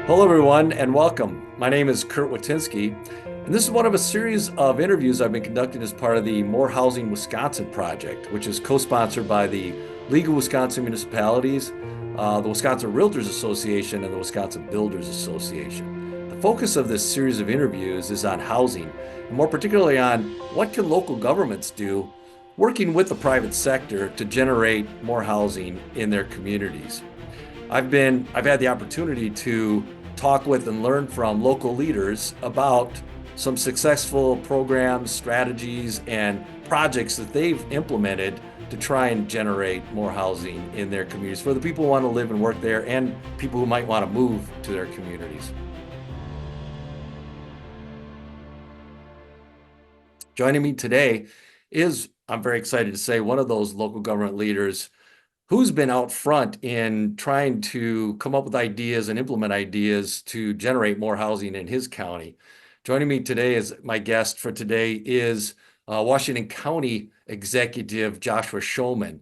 Hello, everyone, and welcome. My name is Curt Witynski, and this is one of a series of interviews I've been conducting as part of the More Housing Wisconsin project, which is co-sponsored by the League of Wisconsin Municipalities, the Wisconsin Realtors Association, and the Wisconsin Builders Association. The focus of this series of interviews is on housing, and more particularly on what can local governments do working with the private sector to generate more housing in their communities. I've had the opportunity to talk with and learn from local leaders about some successful programs, strategies, and projects that they've implemented to try and generate more housing in their communities for the people who want to live and work there and people who might want to move to their communities. Joining me today is, I'm very excited to say, one of those local government leaders who's been out front in trying to come up with ideas and implement ideas to generate more housing in his county. Joining me today as my guest for today is Washington County Executive Joshua Schoemann.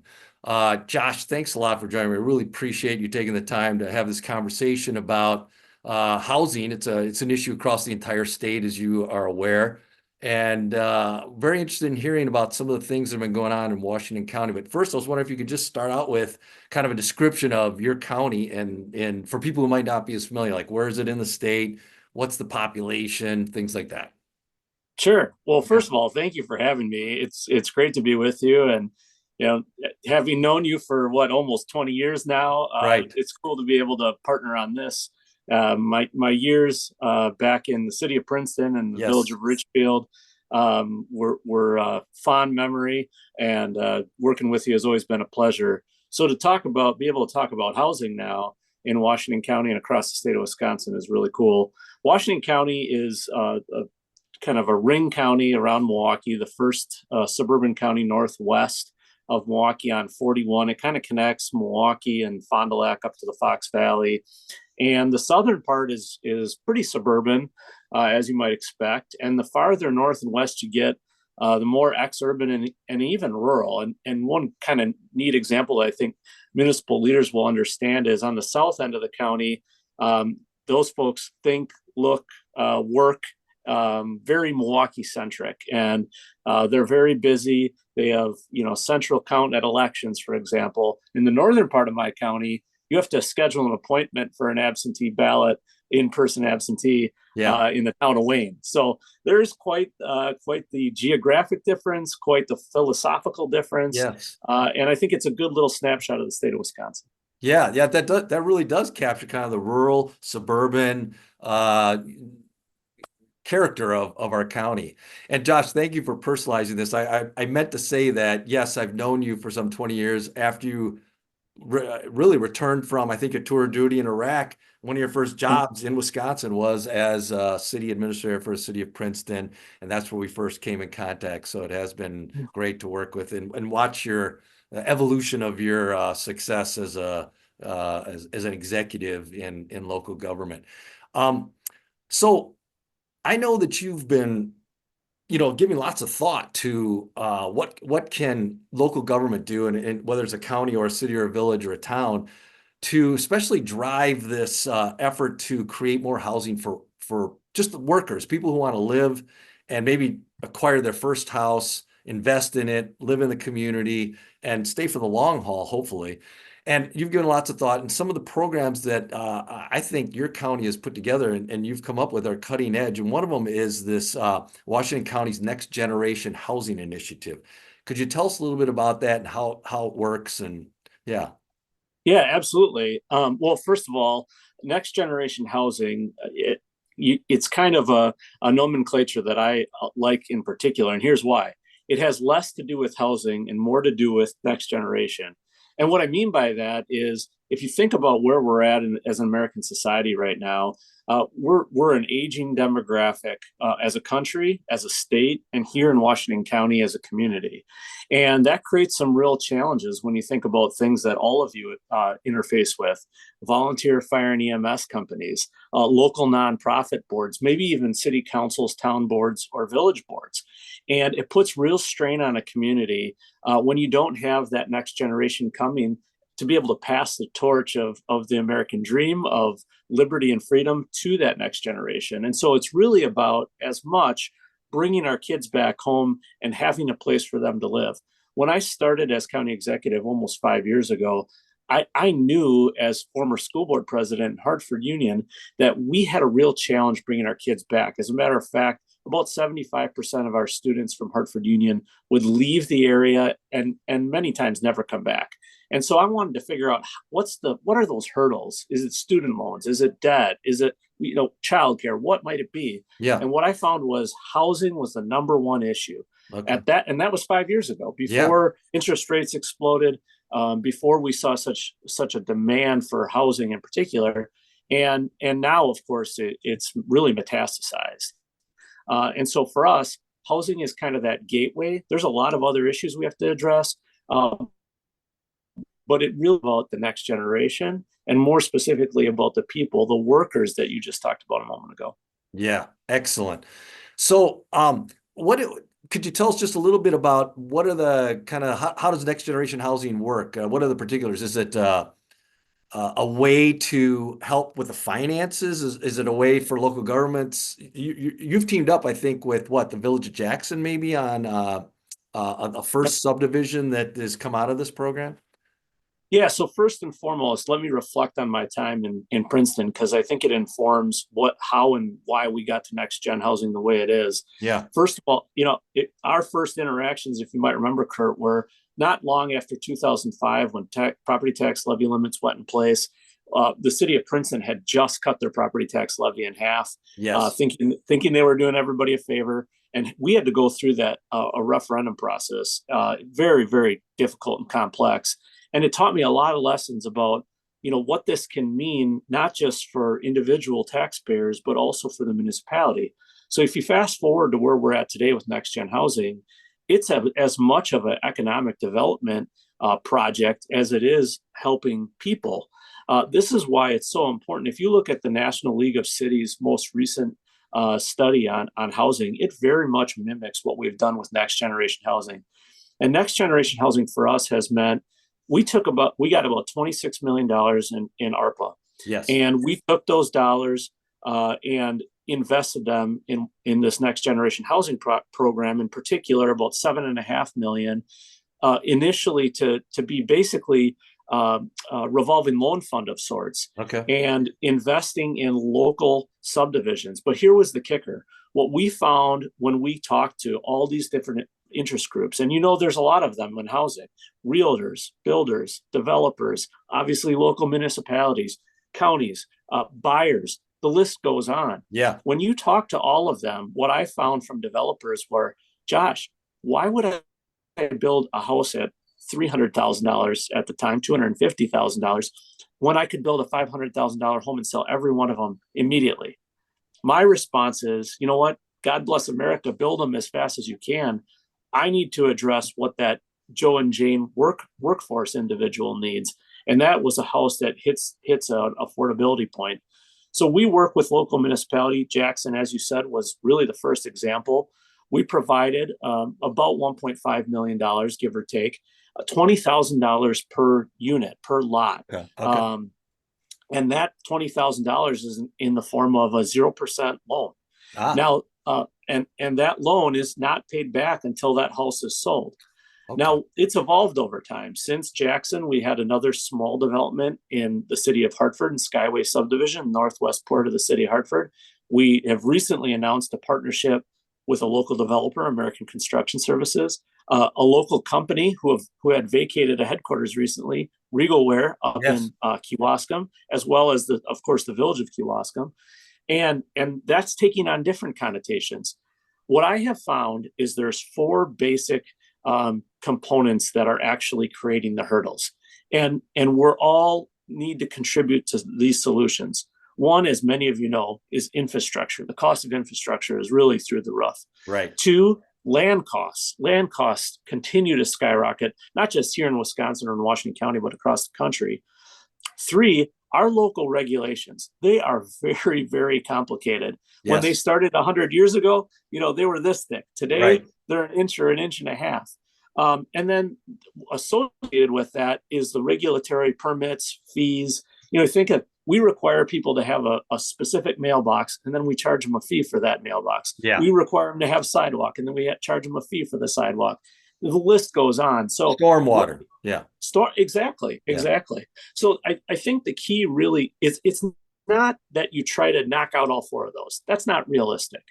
Josh, thanks a lot for joining me. I really appreciate you taking the time to have this conversation about housing. It's an issue across the entire state, as you are aware. And very interested in hearing about some of the things that have been going on in Washington County. But first, I was wondering if you could just start out with kind of a description of your county and for people who might not be as familiar, like where is it in the state? What's the population? Things like that. Sure. Well, Yeah. first of all, thank you for having me. It's great to be with you, and having known you for almost 20 years now, Right. it's cool to be able to partner on this. My years back in the city of Princeton and the village Yes. of Richfield were fond memory, and working with you has always been a pleasure. So be able to talk about housing now in Washington County and across the state of Wisconsin is really cool. Washington County is a kind of a ring county around Milwaukee, the first suburban county northwest of Milwaukee on 41. It kind of connects Milwaukee and Fond du Lac up to the Fox Valley. And the southern part is pretty suburban, as you might expect. And the farther north and west you get, the more ex-urban and even rural. And one kind of neat example that I think municipal leaders will understand is on the south end of the county, those folks think, look, work very Milwaukee centric, and they're very busy. They have, central count at elections, for example. In the northern part of my county, you have to schedule an appointment for an absentee ballot, in-person absentee, Yeah. in the town of Wayne. So there's quite the geographic difference, quite the philosophical difference, Yes. and I think it's a good little snapshot of the state of Wisconsin. Yeah. Yeah. That really does capture kind of the rural, suburban, character of our county. And Josh, thank you for personalizing this. I meant to say that, yes, I've known you for some 20 years after you really returned from, I think, a tour of duty in Iraq. One of your first jobs in Wisconsin was as a city administrator for the city of Princeton. And that's where we first came in contact. So it has been great to work with and watch your evolution of your success as as an executive in local government. Um, so I know that you've been, giving lots of thought to what can local government do, and whether it's a county or a city or a village or a town, to especially drive this effort to create more housing for just the workers, people who want to live and maybe acquire their first house, invest in it, live in the community, and stay for the long haul, hopefully. And you've given lots of thought, and some of the programs that I think your county has put together and you've come up with are cutting edge. And one of them is this Washington County's Next Generation Housing Initiative. Could you tell us a little bit about that and how it works? And yeah. Yeah, absolutely. Well, first of all, next generation housing, it's kind of a nomenclature that I like in particular. And here's why: it has less to do with housing and more to do with next generation. And what I mean by that is, if you think about where we're at as an American society right now, we're an aging demographic as a country, as a state, and here in Washington County as a community. And that creates some real challenges when you think about things that all of you interface with: volunteer fire and EMS companies, local nonprofit boards, maybe even city councils, town boards, or village boards. And it puts real strain on a community when you don't have that next generation coming to be able to pass the torch of the American dream of liberty and freedom to that next generation. And so it's really about as much bringing our kids back home and having a place for them to live. When I started as county executive almost 5 years ago, I knew as former school board president in Hartford Union that we had a real challenge bringing our kids back. As a matter of fact, about 75% of our students from Hartford Union would leave the area and many times never come back. And so I wanted to figure out what are those hurdles? Is it student loans? Is it debt? Is it, childcare? What might it be? Yeah. And what I found was housing was the number one issue Okay. and that was 5 years ago, Yeah. before interest rates exploded, before we saw such a demand for housing in particular. And now, of course, it's really metastasized. And so for us, housing is kind of that gateway. There's a lot of other issues we have to address, but it really about the next generation, and more specifically about the people, the workers that you just talked about a moment ago. Yeah. Excellent. So, what could you tell us just a little bit about what are the kind of how does next generation housing work? What are the particulars? Is it a way to help with the finances? Is it a way for local governments? You've teamed up, I think, with what, the Village of Jackson, maybe on a first subdivision that has come out of this program? Yeah, so first and foremost, let me reflect on my time in Princeton, because I think it informs how and why we got to next gen housing the way it is. Yeah. First of all, our first interactions, if you might remember, Curt, were not long after 2005 when property tax levy limits went in place. The city of Princeton had just cut their property tax levy in half, Yes. thinking they were doing everybody a favor. And we had to go through that a referendum process, very, very difficult and complex. And it taught me a lot of lessons about, what this can mean, not just for individual taxpayers, but also for the municipality. So if you fast forward to where we're at today with next gen housing, it's as much of an economic development project as it is helping people. This is why it's so important. If you look at the National League of Cities' most recent study on housing, it very much mimics what we've done with next generation housing. And next generation housing for us has meant we got about $26 million in ARPA. Yes. And we took those dollars and invested them in this next generation housing program, in particular, about $7.5 million initially to be basically revolving loan fund of sorts. Okay. And investing in local subdivisions. But here was the kicker. What we found when we talked to all these different interest groups, and there's a lot of them in housing: realtors, builders, developers, obviously local municipalities, counties, buyers, the list goes on. Yeah. When you talk to all of them, what I found from developers were, Josh, why would I build a house at $300,000 at the time, $250,000, when I could build a $500,000 home and sell every one of them immediately? My response is, you know what? God bless America, build them as fast as you can. I need to address what that Joe and Jane workforce individual needs. And that was a house that hits an affordability point. So we work with local municipality. Jackson, as you said, was really the first example. We provided about $1.5 million, give or take, $20,000 per unit, per lot. Okay. Okay. And that $20,000 is in the form of a 0% loan. Now, and that loan is not paid back until that house is sold. Okay. Now, it's evolved over time. Since Jackson, we had another small development in the city of Hartford in Skyway subdivision, northwest port of the city of Hartford. We have recently announced a partnership with a local developer, American Construction Services, a local company who had vacated a headquarters recently, Regalware, up in Kewaskum, as well as of course the village of Kewaskum, and that's taking on different connotations. What I have found is there's four basic components that are actually creating the hurdles, and we're all need to contribute to these solutions. One, as many of you know, is infrastructure. The cost of infrastructure is really through the roof. Right. Two, land costs. Land costs continue to skyrocket, not just here in Wisconsin or in Washington County, but across the country. Three, our local regulations. They are very, very complicated. Yes. When they started 100 years ago, they were this thick. Today, they're an inch or an inch and a half. And then associated with that is the regulatory permits, fees. Think of, we require people to have a specific mailbox, and then we charge them a fee for that mailbox. Yeah. We require them to have sidewalk, and then we charge them a fee for the sidewalk. The list goes on. So Stormwater. Yeah. Exactly. So I think the key really is, it's not that you try to knock out all four of those. That's not realistic.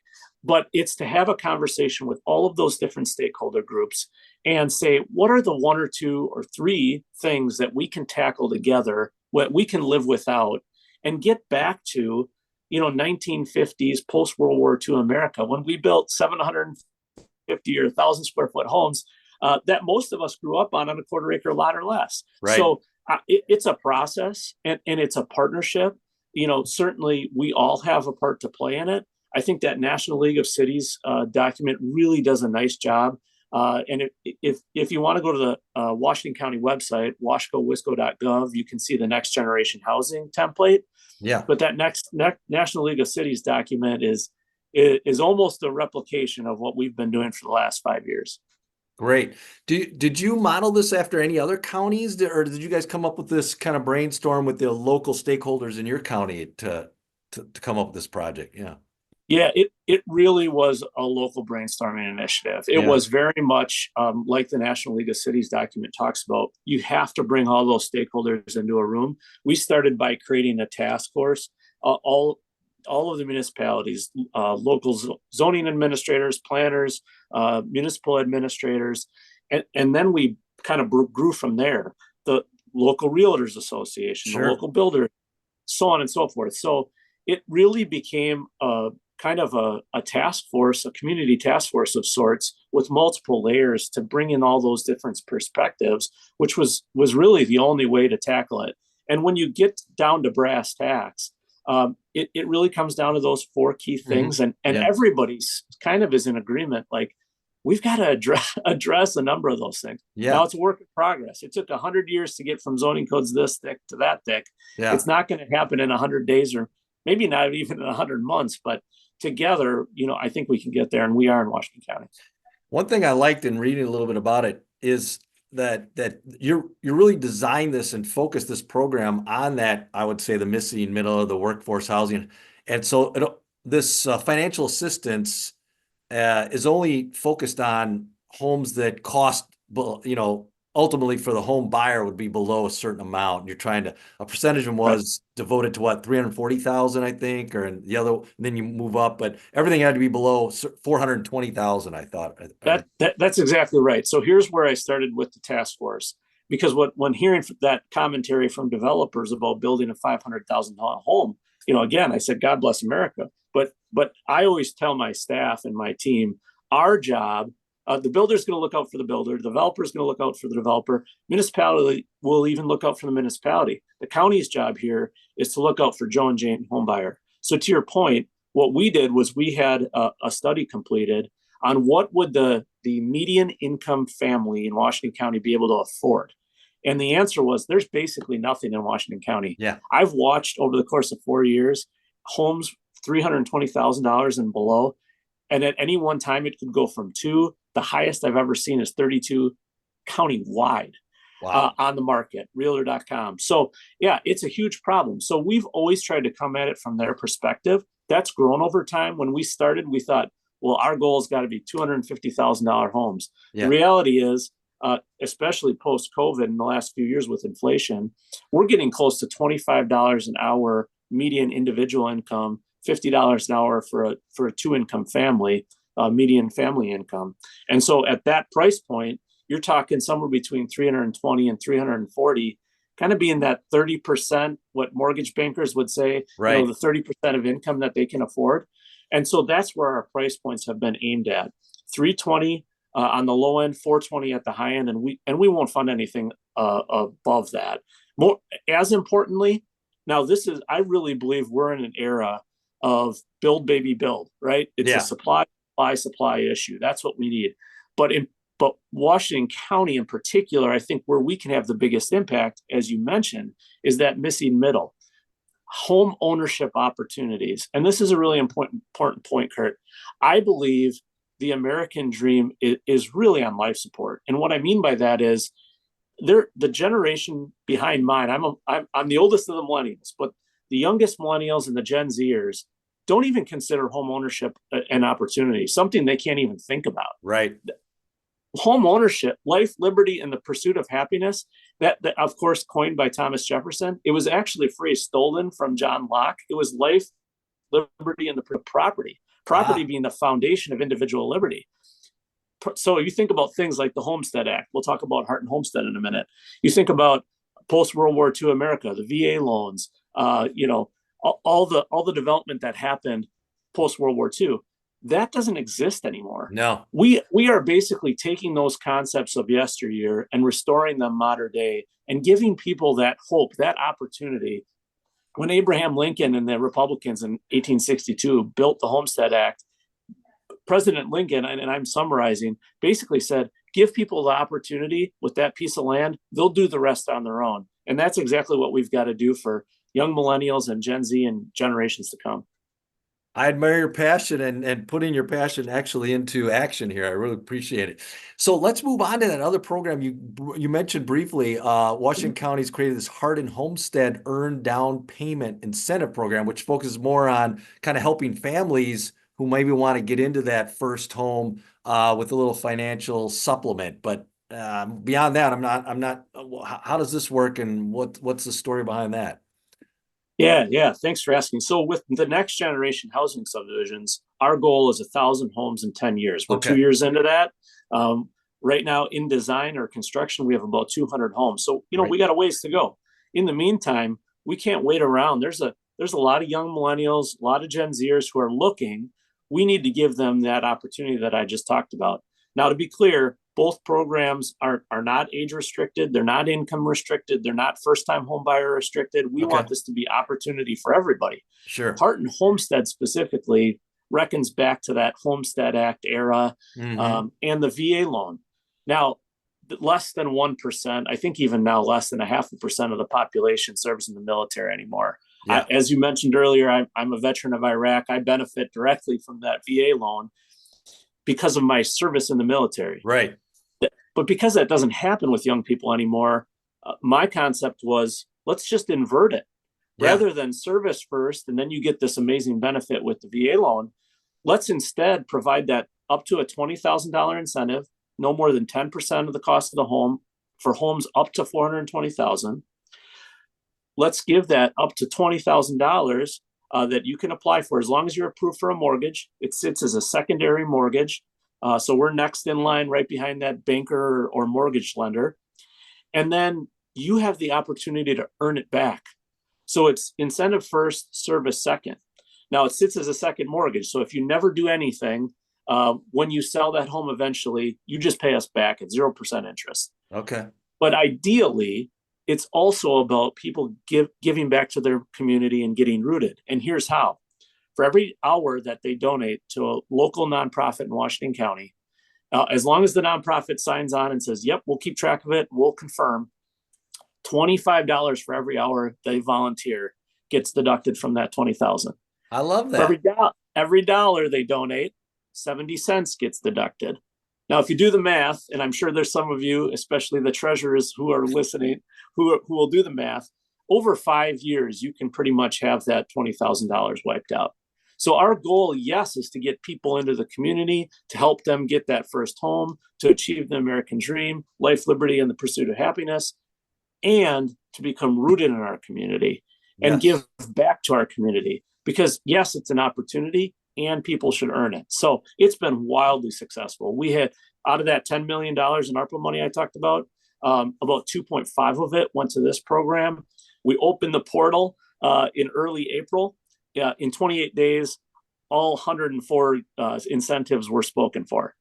But it's to have a conversation with all of those different stakeholder groups and say, what are the one or two or three things that we can tackle together, what we can live without, and get back to, 1950s, post-World War II America, when we built 750 or 1,000 square foot homes that most of us grew up on a quarter acre lot or less. Right. So it's a process, and it's a partnership. Certainly we all have a part to play in it. I think that National League of Cities document really does a nice job. And if you want to go to the Washington County website, washcowisco.gov, you can see the next generation housing template. Yeah. But that next National League of Cities document is almost a replication of what we've been doing for the last 5 years. Great. Did you model this after any other counties, or did you guys come up with this kind of brainstorm with the local stakeholders in your county to come up with this project? Yeah. Yeah, it really was a local brainstorming initiative. It was very much like the National League of Cities document talks about. You have to bring all those stakeholders into a room. We started by creating a task force. All of the municipalities, local zoning administrators, planners, municipal administrators, and then we kind of grew from there. The local realtors association, the local builder, so on and so forth. So it really became kind of a task force, a community task force of sorts, with multiple layers to bring in all those different perspectives, which was really the only way to tackle it. And when you get down to brass tacks, it really comes down to those four key things, and everybody's kind of is in agreement. Like, we've got to address a number of those things. Yeah. Now it's a work in progress. It took 100 years to get from zoning codes this thick to that thick. Yeah. It's not going to happen in 100 days, or maybe not even in 100 months, but together, I think we can get there, and we are in Washington County. One thing I liked in reading a little bit about it is that you really designed this and focused this program on that, I would say, the missing middle of the workforce housing. And so this financial assistance is only focused on homes that cost, ultimately for the home buyer would be below a certain amount. You're trying to, a percentage of them was devoted to what, 340,000, I think, and then you move up, but everything had to be below 420,000, I thought. That's exactly right. So here's where I started with the task force, because when hearing that commentary from developers about building a $500,000 home, again, I said, God bless America. But I always tell my staff and my team, our job, the builder's going to look out for the builder. The developer's going to look out for the developer. Municipality will even look out for the municipality. The county's job here is to look out for Joe and Jane homebuyer. So to your point, what we did was we had a study completed on what would the median income family in Washington County be able to afford. And the answer was, there's basically nothing in Washington County. Yeah. I've watched over the course of 4 years, homes $320,000 and below. And at any one time, it could go from 2. The highest I've ever seen is 32 county-wide. Wow. On the market, realtor.com. So yeah, it's a huge problem. So we've always tried to come at it from their perspective. That's grown over time. When we started, we thought, well, our goal has got to be $250,000 homes. Yeah. The reality is, especially post-COVID in the last few years with inflation, we're getting close to $25 an hour median individual income, $50 an hour for a 2-income family, median family income. And so at that price point, you're talking somewhere between 320 and 340, kind of being that 30%, what mortgage bankers would say, right, the 30% of income that they can afford. And so that's where our price points have been aimed at. 320 on the low end, 420 at the high end, and we won't fund anything above that. More, as importantly, now I really believe we're in an era of build, baby, build, right? It's a supply issue. That's what we need. But Washington County in particular, I think where we can have the biggest impact, as you mentioned, is that missing middle. Home ownership opportunities. And this is a really important point, Curt. I believe the American dream is really on life support. And what I mean by that is they're the generation behind mine. I'm the oldest of the millennials, but the youngest millennials and the Gen Zers don't even consider home ownership an opportunity, something they can't even think about. Right. Home ownership, life, liberty, and the pursuit of happiness, that of course coined by Thomas Jefferson. It was actually a phrase stolen from John Locke. It was life, liberty, and the property being the foundation of individual liberty. So you think about things like the Homestead Act. We'll talk about Hart and Homestead in a minute. You think about post-World War II America, the VA loans, all the development that happened post-World War II. That doesn't exist anymore. No. We are basically taking those concepts of yesteryear and restoring them modern day and giving people that hope, that opportunity. When Abraham Lincoln and the Republicans in 1862 built the Homestead Act, President Lincoln, and I'm summarizing, basically said, give people the opportunity with that piece of land, they'll do the rest on their own. And that's exactly what we've got to do for young millennials and Gen Z and generations to come. I admire your passion and putting your passion actually into action here. I really appreciate it. So let's move on to that other program you mentioned briefly. Washington County's created this Hart and Homestead Earned Down Payment Incentive Program, which focuses more on kind of helping families who maybe want to get into that first home with a little financial supplement. But beyond that, I'm not. How does this work, and what's the story behind that? Yeah. Thanks for asking. So with the next generation housing subdivisions, our goal is 1,000 homes in 10 years. We're 2 years into that. Right now in design or construction, we have about 200 homes. So, we got a ways to go. In the meantime, we can't wait around. There's a lot of young millennials, a lot of Gen Zers who are looking. We need to give them that opportunity that I just talked about. Now, to be clear, both programs are not age restricted. They're not income restricted. They're not first-time home buyer restricted. We want this to be opportunity for everybody. Sure. Hart and Homestead specifically reckons back to that Homestead Act era and the VA loan. Now, less than 1%, I think even now less than 0.5% of the population serves in the military anymore. Yeah. As you mentioned earlier, I'm a veteran of Iraq. I benefit directly from that VA loan because of my service in the military. Right. But because that doesn't happen with young people anymore, my concept was, let's just invert it. Rather than service first, and then you get this amazing benefit with the VA loan, let's instead provide that up to a $20,000 incentive, no more than 10% of the cost of the home for homes up to $420,000. Let's give that up to $20,000 that you can apply for as long as you're approved for a mortgage. It sits as a secondary mortgage. So we're next in line right behind that banker or mortgage lender. And then you have the opportunity to earn it back. So it's incentive first, service second. Now it sits as a second mortgage. So if you never do anything, when you sell that home eventually, you just pay us back at 0% interest. Okay. But ideally, it's also about people giving back to their community and getting rooted. And here's how. For every hour that they donate to a local nonprofit in Washington County, as long as the nonprofit signs on and says, yep, we'll keep track of it, we'll confirm, $25 for every hour they volunteer gets deducted from that $20,000. I love that. For every dollar they donate, 70 cents gets deducted. Now, if you do the math, and I'm sure there's some of you, especially the treasurers who are listening, who will do the math, over 5 years, you can pretty much have that $20,000 wiped out. So our goal, yes, is to get people into the community, to help them get that first home, to achieve the American dream, life, liberty, and the pursuit of happiness, and to become rooted in our community and give back to our community. Because yes, it's an opportunity and people should earn it. So it's been wildly successful. We had, out of that $10 million in ARPA money I talked about 2.5 of it went to this program. We opened the portal in early April. In 28 days, all 104 incentives were spoken for.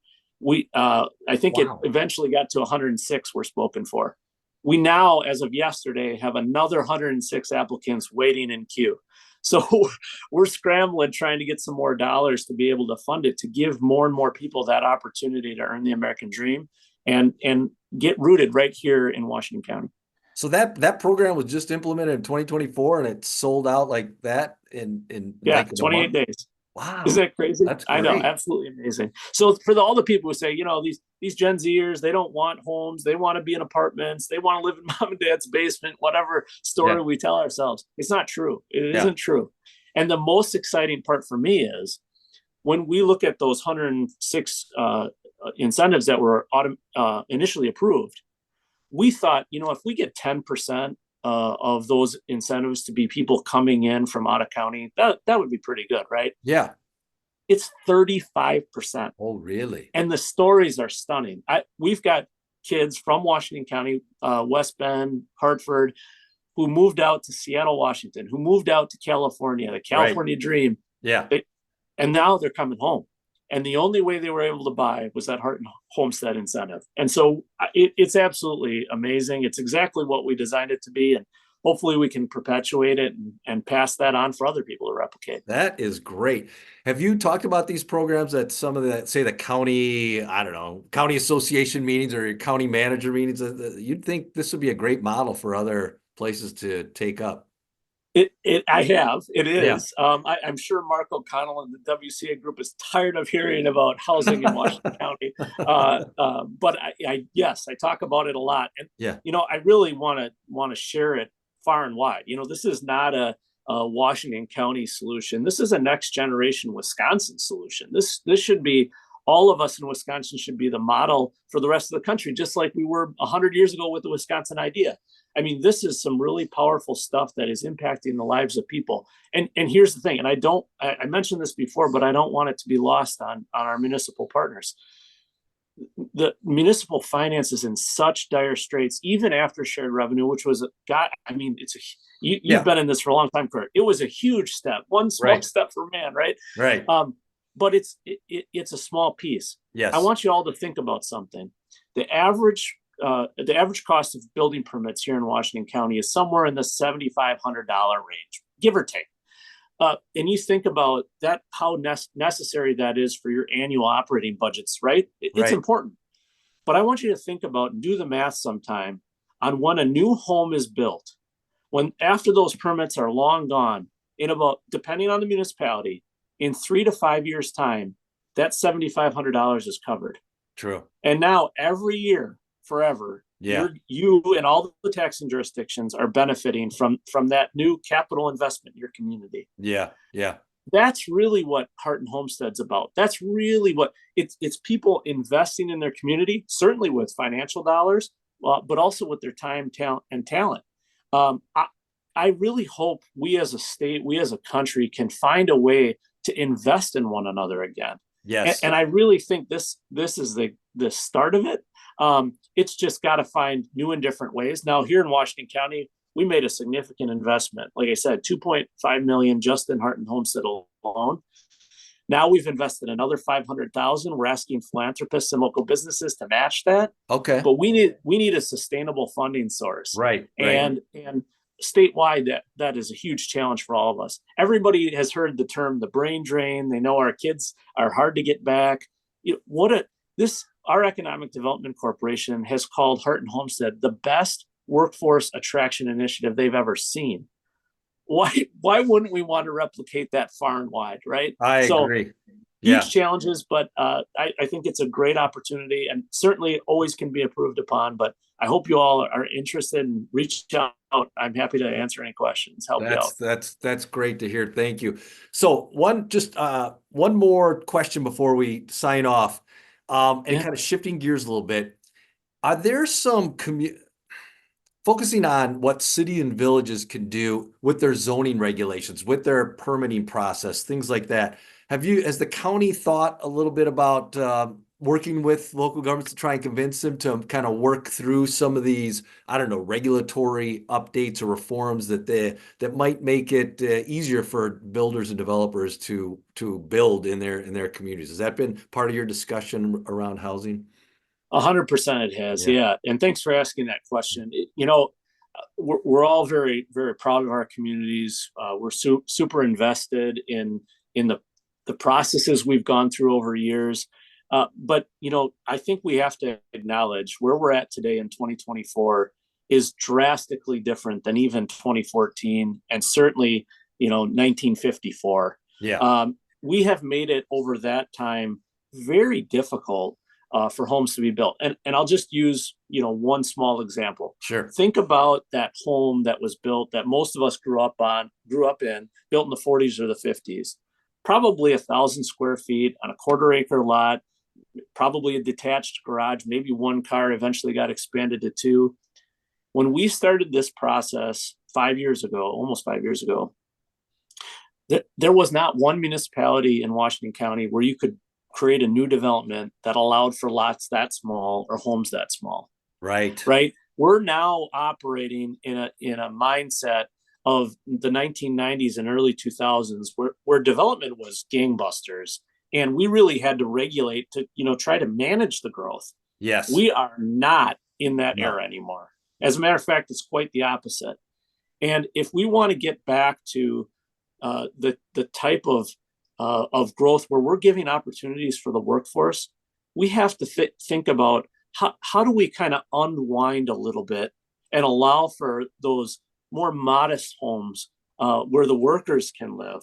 I think it eventually got to 106 were spoken for. We now, as of yesterday, have another 106 applicants waiting in queue. So we're scrambling, trying to get some more dollars to be able to fund it, to give more and more people that opportunity to earn the American dream and get rooted right here in Washington County. So that program was just implemented in 2024 and it sold out like that in like 28 days. Isn't Wow. that crazy? That's I know, great. absolutely amazing. So for all the people who say, these Gen Zers, they don't want homes, they want to be in apartments, they want to live in mom and dad's basement, whatever Yeah. story we tell ourselves, it's not true. It Yeah. isn't true. And the most exciting part for me is when we look at those 106 incentives that were initially approved, we thought, if we get 10% of those incentives to be people coming in from out of county, that would be pretty good, right? Yeah. It's 35%. Oh, really? And the stories are stunning. We've got kids from Washington County, West Bend, Hartford, who moved out to Seattle, Washington, who moved out to California, the Right. California dream. Yeah. And now they're coming home. And the only way they were able to buy was that Heart and Homestead incentive. And so it's absolutely amazing. It's exactly what we designed it to be. And hopefully we can perpetuate it and pass that on for other people to replicate. That is great. Have you talked about these programs at some of the, say, the county, I don't know, county association meetings or your county manager meetings? You'd think this would be a great model for other places to take up. I have. It Yeah. is. I'm sure Mark O'Connell and the WCA group is tired of hearing about housing in Washington County. But yes, I talk about it a lot, and Yeah. I really want to share it far and wide. This is not a Washington County solution. This is a next generation Wisconsin solution. This should be, all of us in Wisconsin should be the model for the rest of the country, just like we were 100 years ago with the Wisconsin idea. I mean, this is some really powerful stuff that is impacting the lives of people. And here's the thing, and I mentioned this before, but I don't want it to be lost on our municipal partners. The municipal finance is in such dire straits, even after shared revenue, which was you've been in this for a long time, Curt. It was a huge step, one small step for man, right? Right. But it's a small piece. Yes. I want you all to think about something. The average cost of building permits here in Washington County is somewhere in the $7,500 range, give or take. And you think about that, how necessary that is for your annual operating budgets, right? It's important. But I want you to think about and do the math sometime on when a new home is built, when after those permits are long gone, in about, depending on the municipality, in 3 to 5 years' time, that $7,500 is covered. True. And now every year, forever, you and all the taxing jurisdictions are benefiting from that new capital investment in your community. Yeah. Yeah. That's really what Heart and Homestead's about. That's really what it's people investing in their community, certainly with financial dollars, but also with their time, talent. I really hope we as a state, we as a country can find a way to invest in one another again. Yes. And I really think this is the start of it. It's just got to find new and different ways. Now, here in Washington County, we made a significant investment. Like I said, $2.5 million just in Heart and Homestead alone. Now we've invested another $500,000. We're asking philanthropists and local businesses to match that. Okay. But we need a sustainable funding source. Right. And statewide, that is a huge challenge for all of us. Everybody has heard the term the brain drain. They know our kids are hard to get back. Our Economic Development Corporation has called Heart and Homestead the best workforce attraction initiative they've ever seen. Why wouldn't we want to replicate that far and wide, right? I agree. Huge challenges, but I think it's a great opportunity and certainly always can be improved upon. But I hope you all are interested and reach out. I'm happy to answer any questions, help you out. That's great to hear. Thank you. So one more question before we sign off, and kind of shifting gears a little bit. Are there some focusing on what city and villages can do with their zoning regulations, with their permitting process, things like that? Has the county thought a little bit about working with local governments to try and convince them to kind of work through some of these, I don't know, regulatory updates or reforms that might make it easier for builders and developers to build in their communities? Has that been part of your discussion around housing? 100% it has. Yeah. And thanks for asking that question. We're all very, very proud of our communities. We're super invested in the processes we've gone through over years. But I think we have to acknowledge where we're at today in 2024 is drastically different than even 2014 and certainly, 1954. Yeah. we have made it over that time very difficult for homes to be built. And I'll just use, one small example. Sure. Think about that home that was built that most of us grew up in, built in the 40s or the 50s. Probably 1,000 square feet on a quarter-acre lot, probably a detached garage, maybe one car, eventually got expanded to two. When we started this process 5 years ago, almost 5 years ago, there was not one municipality in Washington County where you could create a new development that allowed for lots that small or homes that small. Right. Right. We're now operating in a mindset of the 1990s and early 2000s where development was gangbusters, and we really had to regulate to, try to manage the growth. Yes. We are not in that era anymore. As a matter of fact, it's quite the opposite. And if we want to get back to the type of growth where we're giving opportunities for the workforce, we have to think about how do we kind of unwind a little bit and allow for those more modest homes where the workers can live.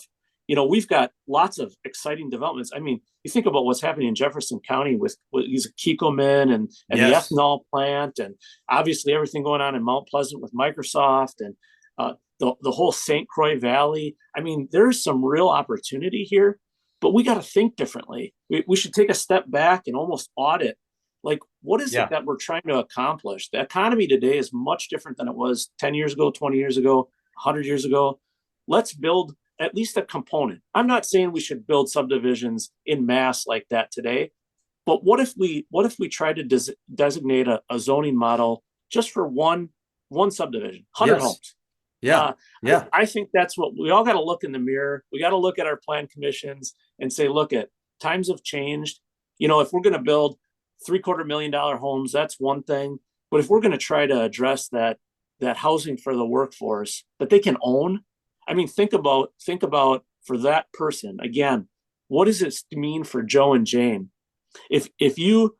We've got lots of exciting developments. I mean, you think about what's happening in Jefferson County with these Kikkoman and Yes. the ethanol plant, and obviously everything going on in Mount Pleasant with Microsoft, and the whole St. Croix Valley. I mean, there's some real opportunity here, but we got to think differently. We should take a step back and almost audit, like, what is it that we're trying to accomplish? The economy today is much different than it was 10 years ago, 20 years ago, 100 years ago. Let's build at least a component. I'm not saying we should build subdivisions in mass like that today, but what if we try to designate a zoning model just for one subdivision, 100 homes? Yeah. I think that's what we all got to look in the mirror. We got to look at our plan commissions and say, look, at times have changed. If we're going to build $750,000 homes, that's one thing. But if we're going to try to address that housing for the workforce that they can own, I mean, think about for that person again, what does it mean for Joe and Jane? If you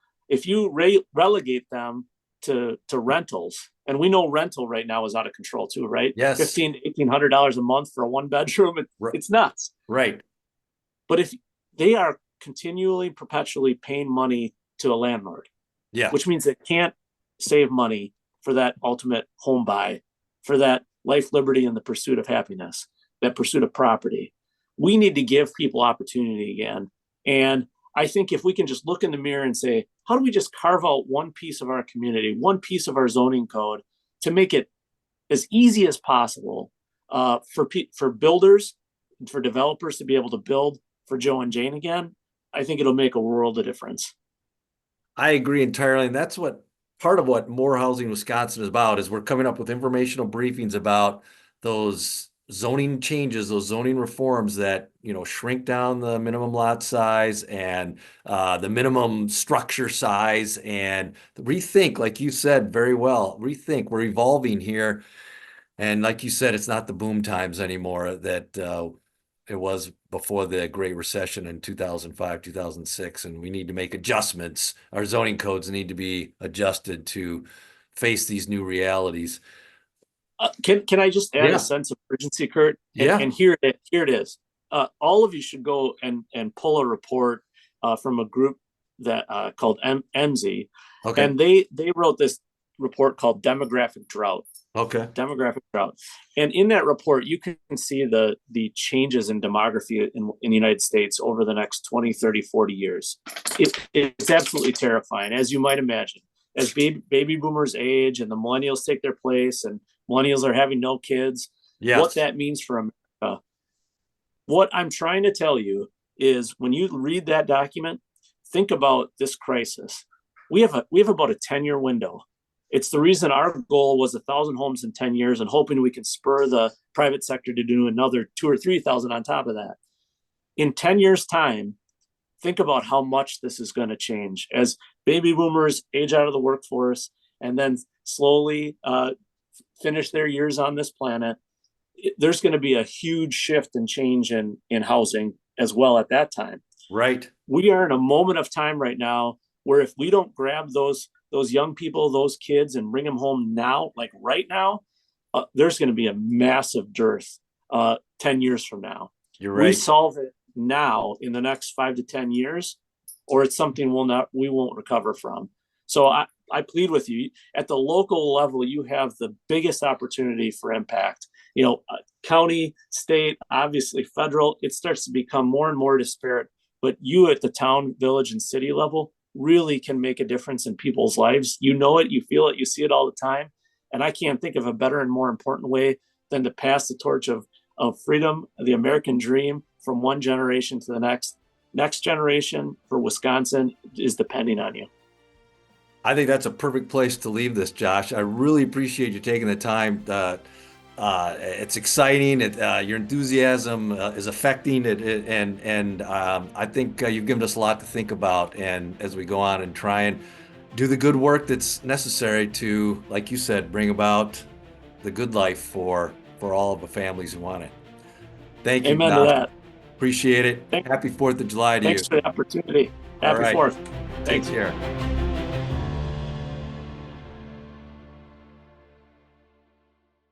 relegate them to rentals, and we know rental right now is out of control too, right? Yes. $1,500 to $1,800 a month for a one bedroom. It's nuts. Right. But if they are continually, perpetually paying money to a landlord, which means they can't save money for that ultimate home buy, for that life, liberty, and the pursuit of happiness, that pursuit of property. We need to give people opportunity again. And I think if we can just look in the mirror and say, how do we just carve out one piece of our community, one piece of our zoning code to make it as easy as possible for builders, for developers to be able to build for Joe and Jane again, I think it'll make a world of difference. I agree entirely. And that's part of what More Housing Wisconsin is about, is we're coming up with informational briefings about those zoning changes, those zoning reforms that, shrink down the minimum lot size and the minimum structure size, and rethink, like you said very well, we're evolving here. And like you said, it's not the boom times anymore that it was before the Great Recession in 2005, 2006, and we need to make adjustments. Our zoning codes need to be adjusted to face these new realities. Can I just add a sense of urgency, Curt? And here it is. All of you should go and pull a report from a group that called MZ. Okay. And they wrote this report called Demographic Drought. Okay. Demographic drought. And in that report, you can see the changes in demography in the United States over the next 20, 30, 40 years. It's absolutely terrifying, as you might imagine. As baby boomers age and the millennials take their place and millennials are having no kids, what that means for America. What I'm trying to tell you is when you read that document, think about this crisis. We have about a 10-year window. It's the reason our goal was 1,000 homes in 10 years and hoping we can spur the private sector to do another 2,000 or 3,000 on top of that. In 10 years' time, think about how much this is going to change as baby boomers age out of the workforce and then slowly finish their years on this planet. There's going to be a huge shift and change in housing as well at that time. Right. We are in a moment of time right now where if we don't grab those young people, those kids, and bring them home now, like right now, there's going to be a massive dearth 10 years from now. You're right. We solve it now in the next 5 to 10 years, or it's something we won't recover from. So I plead with you at the local level, you have the biggest opportunity for impact. County, state, obviously federal, it starts to become more and more disparate, but you at the town, village, and city level really can make a difference in people's lives. You know it, you feel it, you see it all the time. And I can't think of a better and more important way than to pass the torch of freedom, the American dream, from one generation to the next. Next generation for Wisconsin is depending on you. I think that's a perfect place to leave this, Josh. I really appreciate you taking the time. It's exciting. Your enthusiasm is affecting it, and I think you've given us a lot to think about. And as we go on and try and do the good work that's necessary to, like you said, bring about the good life for all of the families who want it. Thank you, Amen to Josh. that. Appreciate it. Happy 4th of July to you. Thanks for the opportunity. All Happy right. 4th. Take Thanks. care.